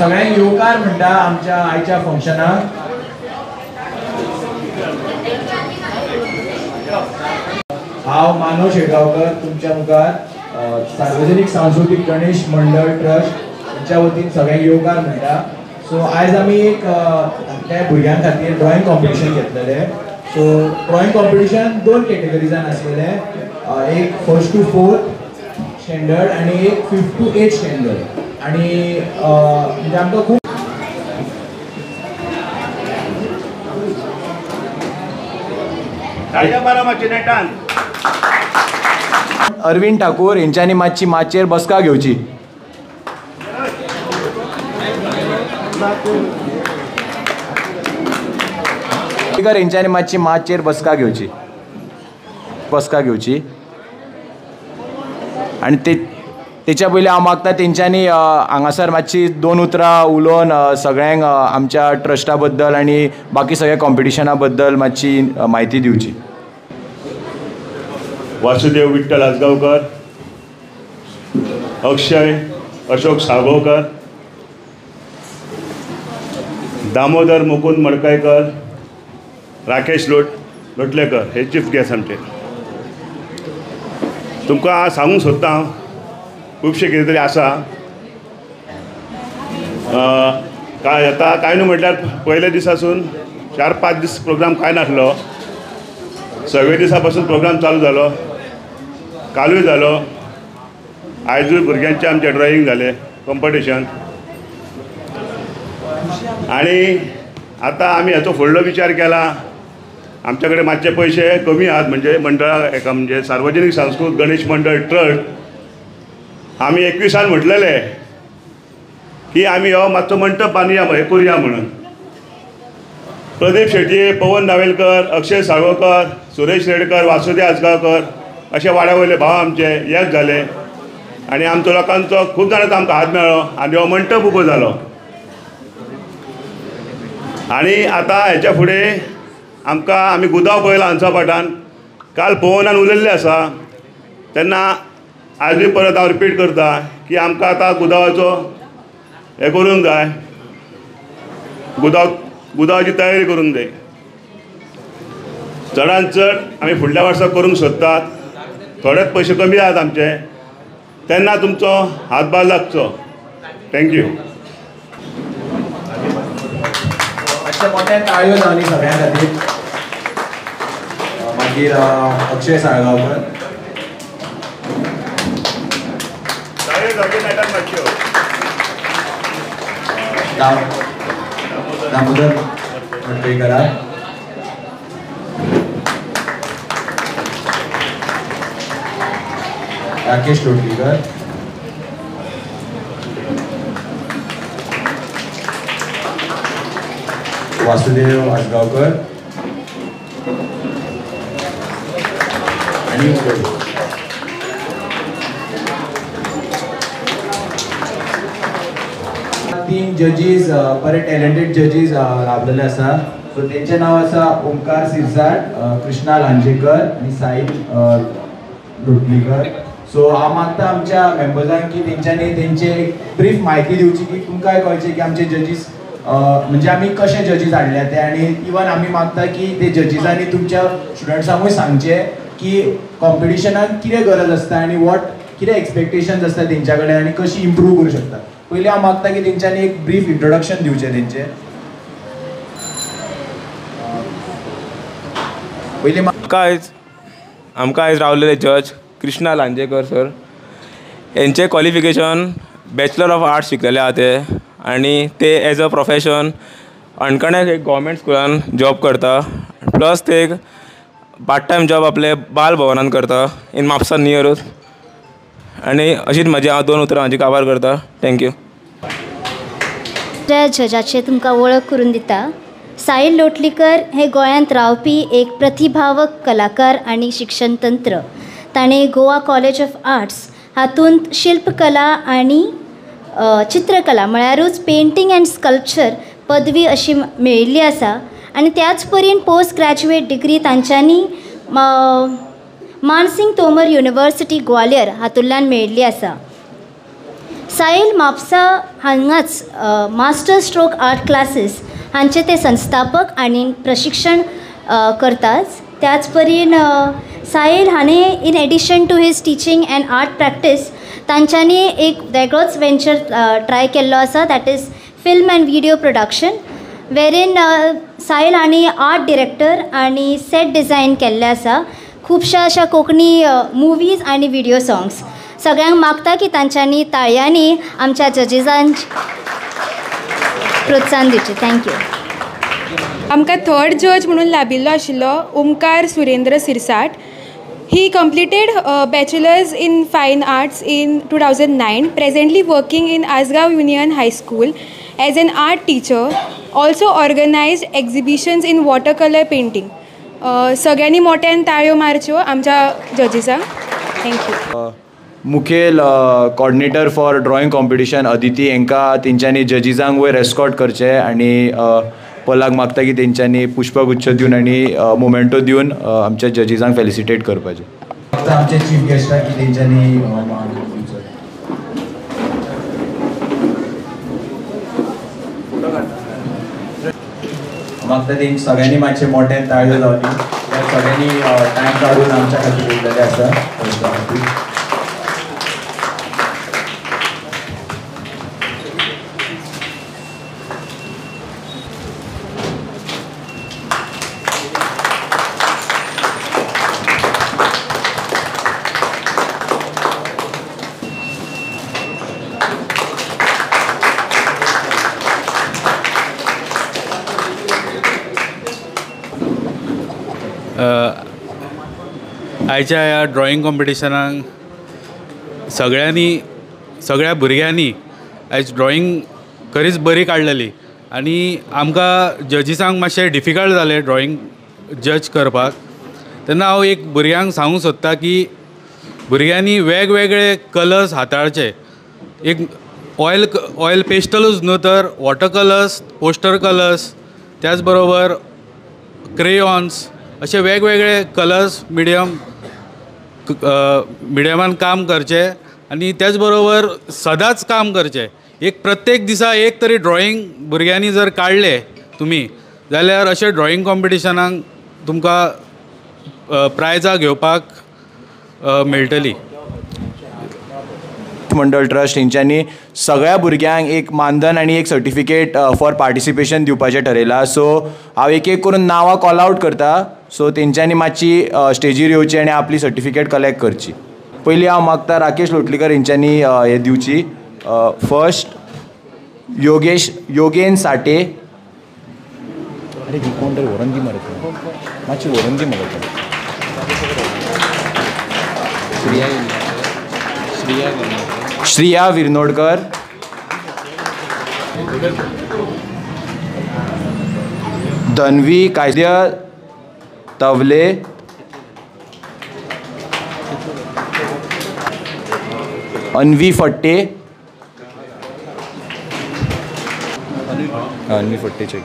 सगळ्यांक येवकार म्हणटा आमच्या आयच्या फंक्शनाक। हांव मानव शेटगांवकर तुमच्या मुखार सार्वजनिक सांस्कृतिक गणेश मंडळ ट्रस्ट हांच्या वतीन सगळ्यांक येवकार म्हणटा। सो आयज आमी एक त्या भुरग्यां खातीर ड्रॉइंग कॉम्पिटिशन घेतलेले। सो ड्रॉइंग कॉम्पिटिशन 2 कॅटेगरीजान आसलेले, एक 1st to 4th स्टँडर्ड आनी एक 5th to 8th स्टँडर्ड। आनी म्हणजे आमकां खूब अरविंद ठाकूर हेंच्यांनी मातशी माचयेर बसका घेवची। हेंच्यांनी मातशी माचयेर बसका घेवची आनी तेच्या पयलीं हांव मागता तेंच्यांनी हांगासर मातशी 2 उतरां उलोवन सगळ्यांक आमच्या ट्रस्टा बद्दल आनी बाकी सगळ्या कॉम्पिटिशना बद्दल मातशी म्हायती दिवची। वासुदेव विठ्ठल आसगांवकर, अक्षय अशोक साळगांवकर, दामोदर मुकुंद मडकयकर, राकेश लोटलेकर हे चीफ गेस्ट आमचे। तुमकां सांगूंक सोदता खुबशे कितें तरी आसा। कांय न्हू म्हटल्यार पयल्या दिसासून 4-5 दीस प्रोग्राम कांय नासलो। 6व्या दिसा पासून प्रोग्राम चालू जालो, कालूय जालो, आयजूय भुरग्यांचे आमचे ड्रॉइंग जाले कॉम्पिटिशन। आनी आतां आमी हाचो फुडलो विचार केला। आमचे कडेन मातशे पयशे कमी आहात, म्हणजे मंडळाक एका म्हणजे सार्वजनीक सांस्कृतिक गणेश मंडळ ट्रस्ट आमी 21 म्हटलेले की आमी हो मातसो मंडप बांदया हे करुया म्हणून। प्रदीप शेटये, पवन नावेलकर, अक्षय साळगांवकर, सुरेश रेडकर, वासुदेव आसगांवकर अशे वाड्यावयले भाव आमचे एक जाले आनी आमचो लोकांचो खूब जाणांचो आमकां हात मेळ्ळो आनी हो मंडप उबो जालो। आनी आतां हेच्या फुडें आमी गुदाव पळयला हांसा काल पवनान उलयल्लें आसा, तेन्ना आजूय परत हांव रिपीट करता की आमकां आतां गुदावाचो हे करूंक जाय, गुदावाची तयारी करूंक जाय। चडांत चड आमी फुडल्या वर्साक करूंक सोदतात। थोडेच पयशे कमी आहात आमचे, तेन्ना तुमचो हातभार लागचो। थँक्यू। मोठ्या ताळयो जावनी सगळ्यां खातीर। मागीर अक्षय साळगांवकर, दामोदर मडकयकर, राकेश लोटलीकर, वासुदेव आसगांवकर आणि 3 जजीस बरे टॅलेंटेड जजीस रावलेले आसा। सो तेंचे नांव आसा ओमकार सिरसाट, कृष्णा लांजेकर आणि साहिल लोटलीकर। सो हांव मागता आमच्या मेंबर्सांक की तेंच्यांनी तेंचे ब्रीफ म्हायती दिवची की तुमकांय कळचें की आमचे जजीस म्हणजे आमी कशे जजीस हाडले ते, आनी इवन आमी मागता की ते जजीसांनी तुमच्या स्टुडंट्सांकूय सांगचे की कॉम्पिटिशनाक कितें गरज आसता आनी कितें एक्सपेक्टेशन्स आसता तेंच्या कडेन आनी कशी इम्प्रूव करूं शकता। पयलीं हांव मागता की तेंच्यांनी एक ब्रीफ इंट्रोडक्शन दिवचें तेंचें। पयलीं आमकां आयज रावलेले जज कृष्णा लांजेकर सर, हेंचे क्वॉलिफिकेशन बॅचलर ऑफ आर्ट्स शिकलेले आहा ते, आनी ते एज अ प्रोफेशन अणकण्याक एक गव्हर्मेंट स्कुलान जॉब करता, प्लस ते एक पार्ट टायम जॉब आपले बाल भवनान करता इन म्हापसा नियरूच। आनी अशीच हांव 2 उतरां हाजी काबार करता। थँक्यू। जजाचे तुमकां वळख करून दिता। साहिल लोटलीकर हे गोंयांत रावपी एक प्रतिभावक कलाकार आनी शिक्षण तंत्र। ताणें गोवा कॉलेज ऑफ आर्ट्स हातूंत शिल्पकला आनी चित्रकला म्हळ्यारूच पेंटींग एंड स्कल्पचर पदवी अशी मेळिल्ली आसा आनी त्याच परीन पोस्ट ग्रॅज्युएट डिग्री तांच्यांनी मानसिंग तोमर युनिवर्सिटी ग्वालियर हातूंतल्यान मेळिल्ली आसा। साहिल म्हापसा हांगाच मास्टर स्ट्रोक आर्ट क्लासेस हांचे ते संस्थापक आणि प्रशिक्षण करतात. त्याच परीन साहिल हाणें in addition to his teaching and art practice तांच्यांनी एक वेगळोच वेंचर ट्राय केल्लो आसा, that is film and video production, वेरीन साहिल हांणी आर्ट डिरेक्टर आनी सेट डिझायन केल्ले आसा खुबश्या अशा कोंकणी मुवीज आनी व्हिडिओ सॉंग्स. सगळ्यांक मागता की तांच्यांनी ताळयांनी आमच्या जजीसांक प्रोत्साहन दिवचें. थँक्यू. आमकां थर्ड जज म्हणून लाभिल्लो आशिल्लो Omkar Surendra Sirsat. He completed bachelor's in fine arts in 2009, presently working in Asgaon Union High School as an art teacher, also organized exhibitions in watercolor painting. सगळ्यांनी मोठ्यान ताळयो मारच्यो आमच्या जजीसांक. थँक्यू. मुखेल coordinator for drawing competition Aditi हांकां तेंच्यांनी जजीसांक वयर एस्कॉर्ट करचें आनी पलाक मागता की तेंच्यांनी पुष्पगुच्छ दिवन आनी मोमेंटो दिवन आमच्या जजीसांक फेलिसिटेट करपाचें. आमचे चीफ गेस्टाक की तेंच्यांनी मागता तेंच सगळ्यांनी मातशें मोठ्यान ताळयो लावली. सगळ्यांनी टायम काडून आमच्या खातीर उरलेले आसा. आयच्या ह्या ड्रॉइंग कॉम्पिटिशनाक सगळ्या भुरग्यांनी आयज ड्रॉइंग खरीच बरी काडलेली आनी आमकां जजीसांक मातशें डिफिकल्ट जालें ड्रॉइंग जज करपाक. तेन्ना हांव एक भुरग्यांक सांगूंक सोदता की भुरग्यांनी वेगवेगळे कलर्स हाताळचे. एक ऑयल पेस्टलूच न्हू तर वॉटर कलर्स, पोस्टर कलर्स, त्याच बरोबर क्रेयॉन्स असे वेगवेगळे कलर्स मिडियमान काम करचें आनी त्याच बरोबर सदांच काम करचें. एक प्रत्येक दिसा एक तरी ड्रॉइंग भुरग्यांनी जर काडले तुमी जाल्यार अशें ड्रॉइंग कॉम्पिटिशनाक तुमकां प्रायजां घेवपाक मेळटली. मंडळ ट्रस्ट हेंच्यांनी सगळ्या भुरग्यांक एक मानधन आनी एक सर्टिफिकेट फॉर पार्टिसिपेशन दिवपाचें ठरयलां. सो हांव एक एक करून नांवां कॉल आवट करता. सो तेंच्यांनी मातशी स्टेजीर येवची आनी आपली सर्टिफिकेट कलेक्ट करची. पयलीं हांव मागता राकेश लोटलीकर हेंच्यांनी हे दिवची. फर्स्ट योगेन साटे. अरे कोण तरी व्हरून दी मरे मातशी व्हरून दी मरे. श्रिया विर्नोडकर. धन्वी कायद्य तवले. अन्वी फट्टे. अन्वी फट्टे चेक.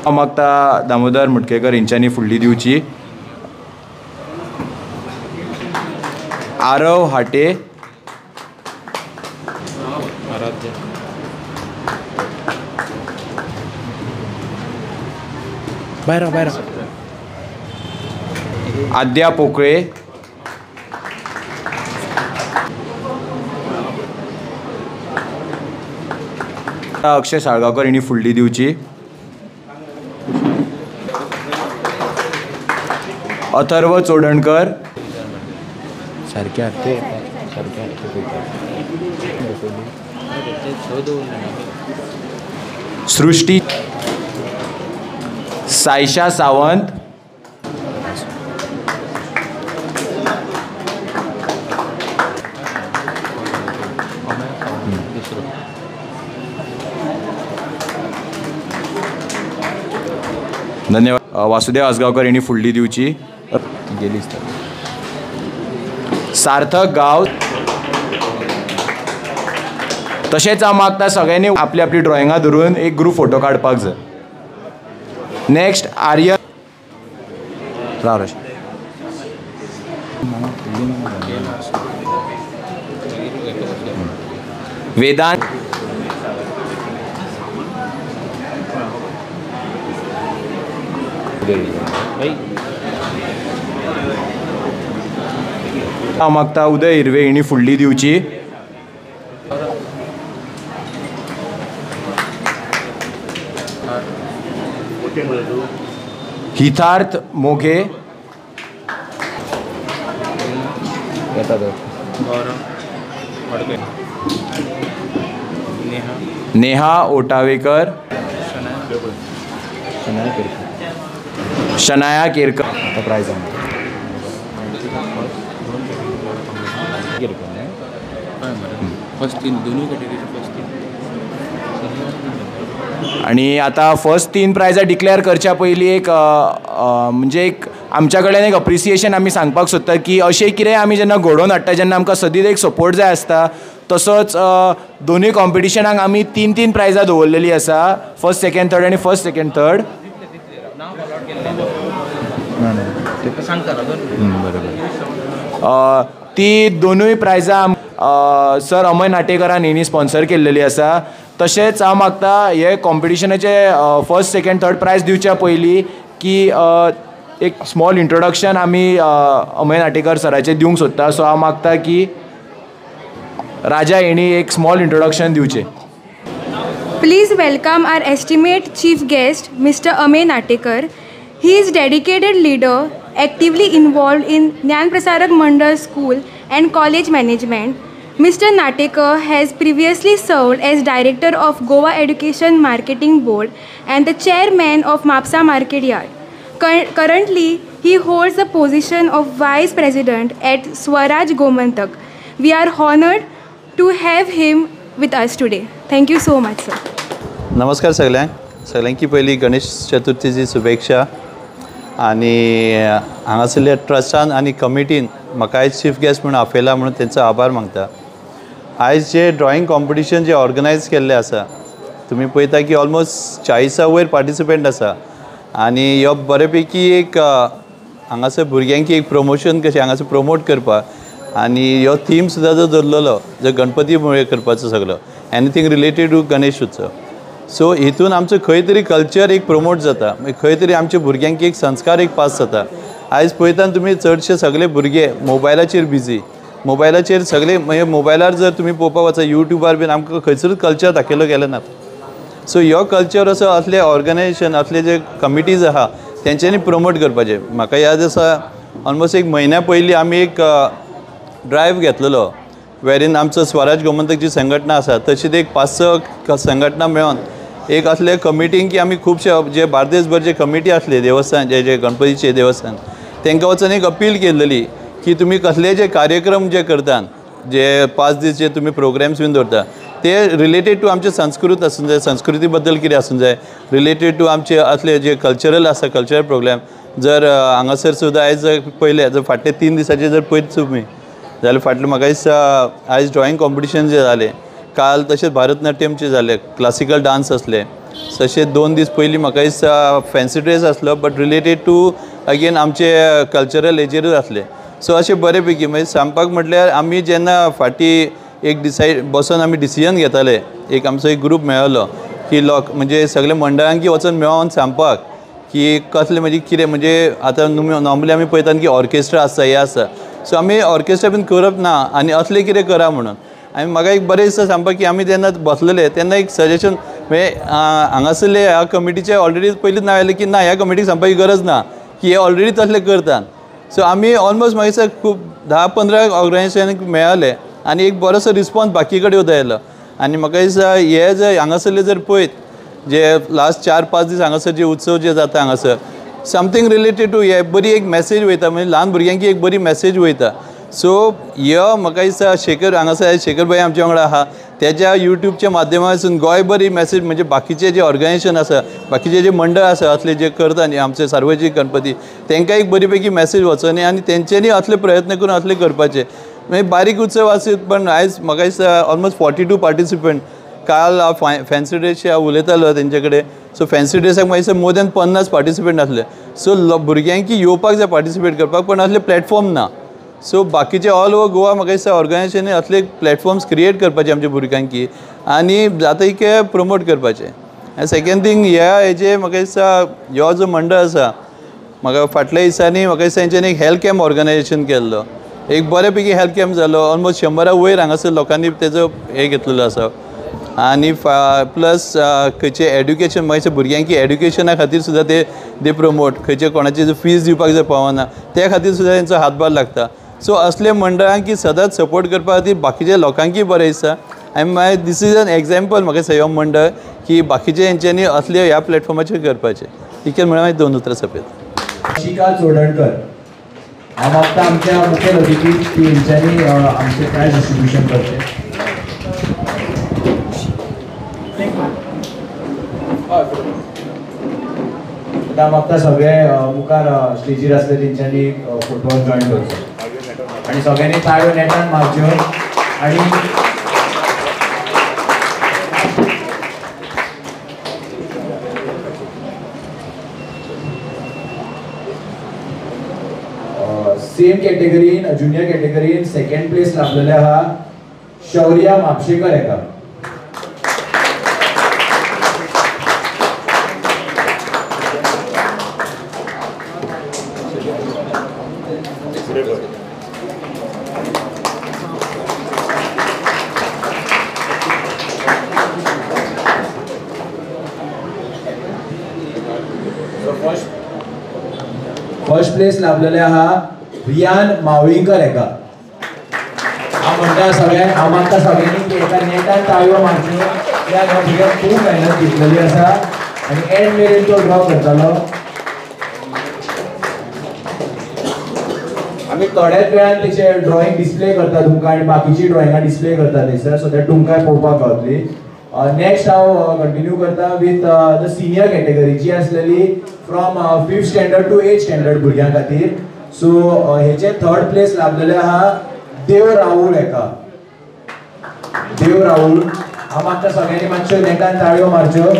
मागता दामोदर मुटकेकर हेंच्यांनी फुडली दिवची. आरव हाटे. भायर आद्या पोकळे. अक्षय साळगांवकर हेणी फुडली दिवची. अथर्व चोडणकर. सारके सृष्टी. सायशा सावंत. धन्यवाद. वासुदेव आसगांवकर हेणी फुडली दिवची. गेलीच तर. सार्थक गांव. तशेंच हांव मागता सगळ्यांनी आपली आपली ड्रॉइंगां धरून एक ग्रूप फोटो काडपाक जाय. नेक्स्ट आर्यन. वेदांत हांव मागता उदय हिरवे हिणी फुडली दिवची. हितार्थ मोघे, नेहा ओटावेकर, शनाया केरकर. प्राइज आणि आता फर्स्ट 3 प्रायजां डिक्लेअर करच्या पयलीं एक म्हणजे एक आमच्या कडल्यान एक अप्रिसिएशन आमी सांगपाक सोदता की अशें कितें आमी जेन्ना घडोवन हाडटा जेन्ना आमकां सदीत एक सपोर्ट जाय आसता तसोच दोनूय कॉम्पिटिशनाक आमी 3 प्रायजां दवरलेली आसा. फर्स्ट सेकंड थर्ड आनी फर्स्ट सेकंड थर्ड. ती दोनूय प्रायजां सर अमय नाटेकरान हेणी स्पॉन्सर केल्लेली आसा. तशेंच हांव मागता हे कॉम्पिटिशनाचे फर्स्ट सेकंड थर्ड प्रायज दिवच्या पयलीं की एक स्मॉल इंट्रोडक्शन आमी अमय नाटेकर सराचें दिवंक सोदता. सो हांव मागता की राजा हेणी एक स्मॉल इंट्रोडक्शन दिवचें. Please welcome our estimate chief guest, Mr. Amey Natekar. He is dedicated leader, actively involved in Gyan Prasarak Mandal School and College Management. Mr. Natekar has previously served as director of Goa Education Marketing Board and the chairman of Mapsa Market Yard. Currently, he holds the position of vice president at Swaraj Gomantak. We are honored to have him with us today. Thank you so much, sir. नमस्कार सगळ्यांकी पयलीं गणेश चतुर्थीची शुभेच्छा. आनी हांगासरल्या ट्रस्टान आनी कमिटीन म्हाका आयज chief guest म्हणून आपयला म्हणून तेंचो आभार मागता. आयज जे ड्रॉइंग कॉम्पिटिशन जे ऑर्गनायज केल्लें आसा तुमी पळयता की ऑलमोस्ट 40 वयर पार्टिसिपंट आसा. आनी ह्यो बऱ्यापैकी एक हांगासर भुरग्यांकी एक प्रमोशन कशें हांगासर प्रमोट करपाक आनी ह्यो थीम सुद्दां जो धरलेलो जो गणपती मुळे करपाचो सगळो एनीथींग रिलेटेड टू गणेश उत्सव. सो हितून आमचो खंय तरी कल्चर एक प्रमोट जाता, खंय तरी आमच्या भुरग्यांक एक संस्कार एक पास जाता. आयज पळयता तुमी चडशे सगळे भुरगे मोबायलाचेर बिजी, मोबायलाचेर सगळे म्हणजे मोबायलार जर तुमी पळोवपाक वचा यूट्यूबार बीन आमकां खंयसरूच कल्चर दाखयलो गेलो ना. सो ह्यो कल्चर असो असले ऑर्गनायजेशन असले जे कमिटीज आहा तेंच्यांनी प्रमोट करपाचे. म्हाका याद आसा ऑलमोस्ट एक म्हयन्या पयलीं आमी एक ड्रायव्ह घेतलेलो वेरीन आमचो स्वराज गोमंतक जी संघटना आसा तशीच एक 5-6 संघटना मेळोन एक असले कमिटींक की आमी खुबशे जे बार्देसभर जे कमिटी आसले देवस्थान जे गणपतीचे देवस्थान तांकां वचून एक अपील केल्ली की तुमी कसले जे कार्यक्रम जे करतात जे 5 दीस जे तुमी प्रोग्राम्स बीन दवरता ते रिलेटेड टू आमचे संस्कृत आसूंक जाय, संस्कृती बद्दल कितें आसूंक जाय, रिलेटेड टू आमचे असले जे कल्चरल आसा कल्चरल प्रोग्राम. जर हांगासर सुद्दां आयज पयले जर फाटले 3 दिसाचे जर पळयत तुमी जाल्यार फाटले म्हाका दिसता आयज ड्रॉइंग कॉम्पिटिशन जे जाले काल तशेंच भारतनाट्यमचे जाले, क्लासिकल डान्स असले, तशेंच 2 दीस पयलीं म्हाका दिसता फॅन्सी ड्रेस आसलो बट रिलेटेड टू अगेन आमचे कल्चरल हेजेरूच आसले. सो अशें बरेपैकी म्हणजे सांगपाक म्हटल्यार आमी जेन्ना फाटीं एक बसून आमी डिसिजन घेताले एक आमचो एक ग्रूप मेळ्ळो की म्हणजे सगळे मंडळांकी वचून मेळोन सांगपाक की कसले म्हणजे कितें म्हणजे आतां नॉर्मली आमी पळयतात की ऑर्केस्ट्रा आसता हें आसता. सो आमी ऑर्केस्ट्रा बीन करप ना आनी असलें कितें करा म्हणून आनी म्हाका एक बरें दिसता सांगपाक की आमी जेन्ना बसलेले तेन्ना एक सजेशन म्हणजे हांगासरले ह्या कमिटीचे ऑलरेडी पयलींच नाव आयलें की ना ह्या कमिटीक सांगपाची गरज ना की हे ऑलरेडी तसले करतात. सो आमी ऑलमोस्ट म्हाका दिसता खूब 10-15 ऑर्गनायजेशनाक मेळ्ळे आनी एक बरोसो रिस्पॉन्स बाकी कडेन वता येयलो. आनी म्हाका दिसता हे जर हांगासरले जर पळयत जे लास्ट 4-5 दीस हांगासर जे उत्सव जे जाता हांगासर समथींग रिलेटेड टू हे बरी एक मॅसेज वयता म्हणजे ल्हान भुरग्यांकी एक बरी मॅसेज वयता. सो ह्यो म्हाका दिसता शेखर हांगासर शेखर भाई आमच्या वांगडा आहा त्याच्या यूट्यूबच्या माध्यमांतसून गोंयभर ही मॅसेज म्हणजे बाकीचे जे ऑर्गनायजेशन आसा बाकीचे जे मंडळ आसा असले जे करता न्ही आमचे सार्वजनीक गणपती तांकां एक बरी पैकी मॅसेज वचोनी आनी तेंच्यांनी असले प्रयत्न करून असले करपाचे. म्हणजे बारीक उत्सव आसत पण आयज म्हाका दिसता ऑलमोस्ट 42 पार्टिसिपंट. काल हांव फॅन्सी ड्रेसचे हांव उलयतालो तेंचे कडेन. सो फॅन्सी ड्रेसाक म्हाका दिसता मोर दॅन 50 पार्टिसिपंट आसले. सो भुरग्यांकी येवपाक जाय पार्टिसिपेट करपाक पण असले प्लॅटफॉर्म ना. सो बाकीचे ऑल ओवर गोवा म्हाका दिसता ऑर्गनायजेशनी असले प्लॅटफॉर्म्स क्रिएट करपाचे आमच्या भुरग्यांकी आनी जाता तितके प्रमोट करपाचे. आनी सेकंड थिंग ह्या हेजे म्हाका दिसता हो जो मंडळ आसा म्हाका फाटल्या दिसांनी म्हाका दिसता हेंच्यानी एक हेल्थ कॅम्प ऑर्गनायजेशन केल्लो. एक बऱ्यापैकी हेल्थ कॅम्प जालो. ऑलमोस्ट 100 वयर हांगासर लोकांनी तेजो हे घेतलेलो आसा. आनी प्लस खंयचे एड्युकेशन मागीर भुरग्यांकी एड्युकेशना खातीर सुद्दां ते प्रमोट खंयचे कोणाची जर फीज दिवपाक जर पावना त्या खातीर सुद्दां तेंचो हातभार लागता. सो असले मंडळांकी सदांच सपोर्ट करपा खातीर बाकीच्या लोकांकी बरें दिसता. आनी मागीर दिस इज एन एग्जाम्पल म्हाका दिसता हो मंडळ की बाकीचे हेंच्यांनी असले ह्या प्लॅटफॉर्माचेर करपाचे. इतकें म्हणून हांवें 2 उतरां सोंपयता. शिका चोडणकर हांव मागता आमच्या मुखेल अतिथी की हेंच्यांनी आमचे प्रायज डिस्ट्रिब्युशन करचें. आतां मागता सगळे मुखार स्टेजीर आसले तेंच्यांनी फुटबॉल जॉयन करचो आनी सगळ्यांनी ताळयो नेटान मारच्यो. आनी सेम कॅटेगरीन ज्युनियर कॅटेगरीन सेकंड प्लेस लाभलेले आहा शौर्या म्हापशेकर हेका. फर्स्ट प्लेस लाभलेले आहा रियान मावळीकर हेका. हांव म्हणटा हांव मागता सगळ्यांनी एका नेटान ताळयो मारच्यो. कित्याक ह्या भुरग्याक खूब मेहनत घेतलेली आसा आनी एंड मेरेन तो ड्रॉ करतालो. आमी थोड्याच वेळान तेचे ड्रॉइंग डिस्प्ले करता तुमकां आनी बाकीची ड्रॉइंगां डिस्प्ले करता थंयसर सो दॅट तुमकांय पळोवपाक गावतली. नेक्स्ट हांव कंटिन्यू करता विथ द सिनियर कॅटेगरी जी आसलेली from 5th standard to 8th standard भुरग्यां खातीर. सो हेचे थर्ड प्लेस लाभलेले आहा देव राहुल हेका. देव राहुल हांव मागता सगळ्यांनी मातश्यो नेटान ताळयो मारच्यो.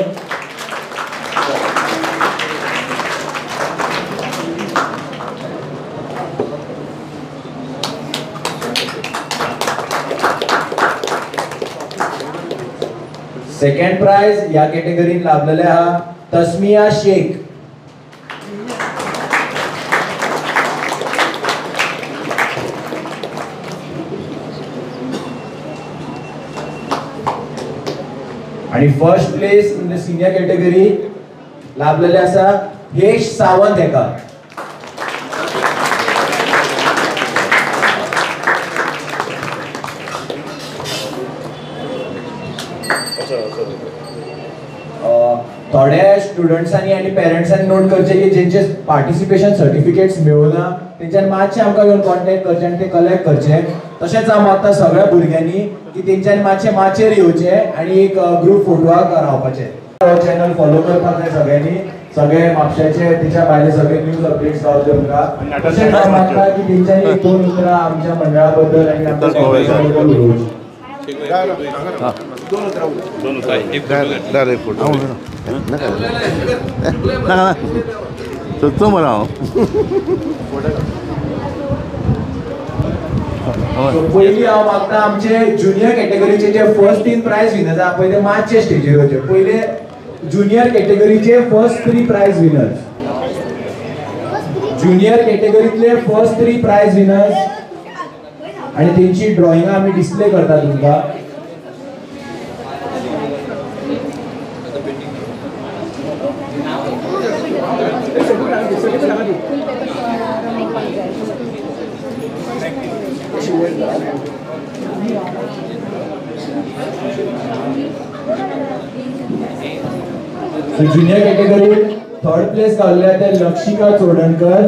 सेकंड प्राइज ह्या कॅटेगरीन लाभलेले आहा तस्मिया शेख. आणि first place in the senior category लाभलेले आसा हेश सावंत हेका. थोड्या स्टुडंट्सांनी आनी पेरेंट्सांनी नोट करचे की जेंचे पार्टिसिपेशन सर्टिफिकेट्स मेळुना तेंच्यानी मातशें आमकां येवन कॉन्टॅक्ट करचें आनी ते कलेक्ट करचे. तशेंच हांव मागता सगळ्या भुरग्यांनी की तेंच्यांनी मातशें माचेर येवचे आनी एक ग्रूप फोटवाक रावपाचे. चॅनल फॉलो करपाक जाय सगळ्यांनी. सगळे म्हापश्याचे तेच्या भायले सगळे न्यूज अपडेट्स गावतले तुमकां. तशेंच हांव मागता की तेंच्यांनी 2 उतरां आमच्या मंडळा बद्दल आनी आमच्या कॉलेजा बद्दल उलोवची. पयलीं हांव मागता आमचे ज्युनियर कॅटेगरीचे जे फर्स्ट 3 प्राइज विनर्स आहा पळय ते मातशे स्टेजीर येवचे. पयले ज्युनियर कॅटेगरीचे फर्स्ट 3 प्राइज विनर्स. ज्युनियर कॅटेगरीतले फर्स्ट 3 प्राइज विनर्स आनी तेंची ड्रॉइंगां आमी डिस्प्ले करता तुमकां. ज्युनियर कॅटेगरी थर्ड प्लेस गावल्ले ते लक्षिका चोडणकर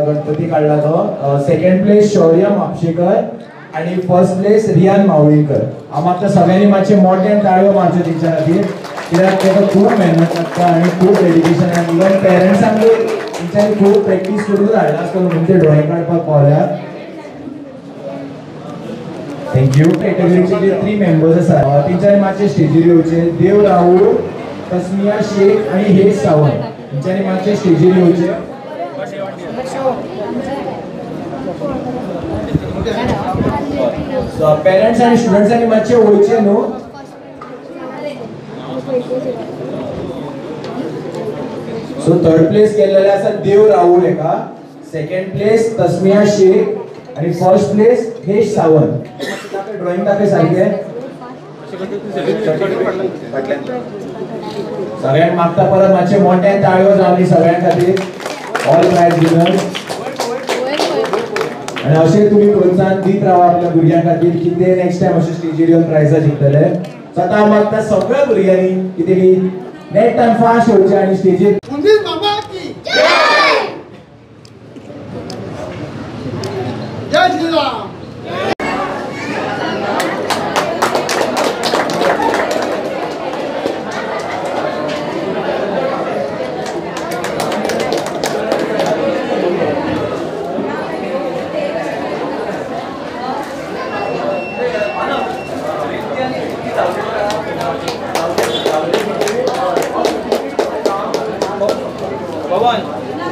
गणपती काडला तो. सेकंड प्लेस शौर्य म्हापशेकर आनी फर्स्ट प्लेस रियान मावळीकर. हांव मागता सगळ्यांनी मातशे मोठ्यान ताळयो मारच्यो तेंच्या खातीर कित्याक तेका खूब मेहनत लागता आनी खूब डेडिकेशन आनी इवन पेरंट्सांक तेंच्यांनी खूब प्रॅक्टीस करूनच हाडला आसतना म्हणून ते ड्रॉइंग काडपाक पावल्यात. थँक्यू. कॅटेगरीचे जे 3 मेंबर्स आसा तेंच्यांनी मातशे स्टेजीर येवचे. देव राहुल, तस्मिया शेख आणि हेश सावंत तेंच्यांनी मातशे स्टेजीर येवचे. पेरेंट्स आणि स्टुडंट्सांनी मातशे वयचे न्हू. सो थर्ड प्लेस केलेले आसा देव राहुल एका, सेकंड प्लेस तस्मिया शेख आणि फर्स्ट प्लेस हेश सावंत. ड्रॉइंग दाखय सारखे. सगळ्यांक मागता परत मातशे मोठ्यान ताळयो जावनी सगळ्यां खातीर, ऑल प्राइज विनर्स. आणि अशें तुम्ही प्रोत्साहन दीत राहा आपल्या भुरग्यां खातीर की ते नेक्स्ट टाइम अशें स्टेजीर येवन प्रायझां जिखतले. सो आतां हांव मागता सगळ्या भुरग्यांनी कितें की नेक्स्ट टाइम फास्ट येवचें आनी स्टेजीर. जय श्रीराम.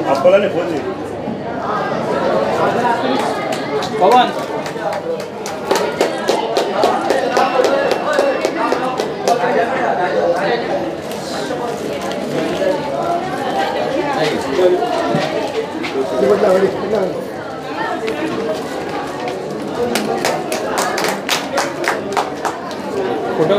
आपल्याला नाही फोन पवन फोटो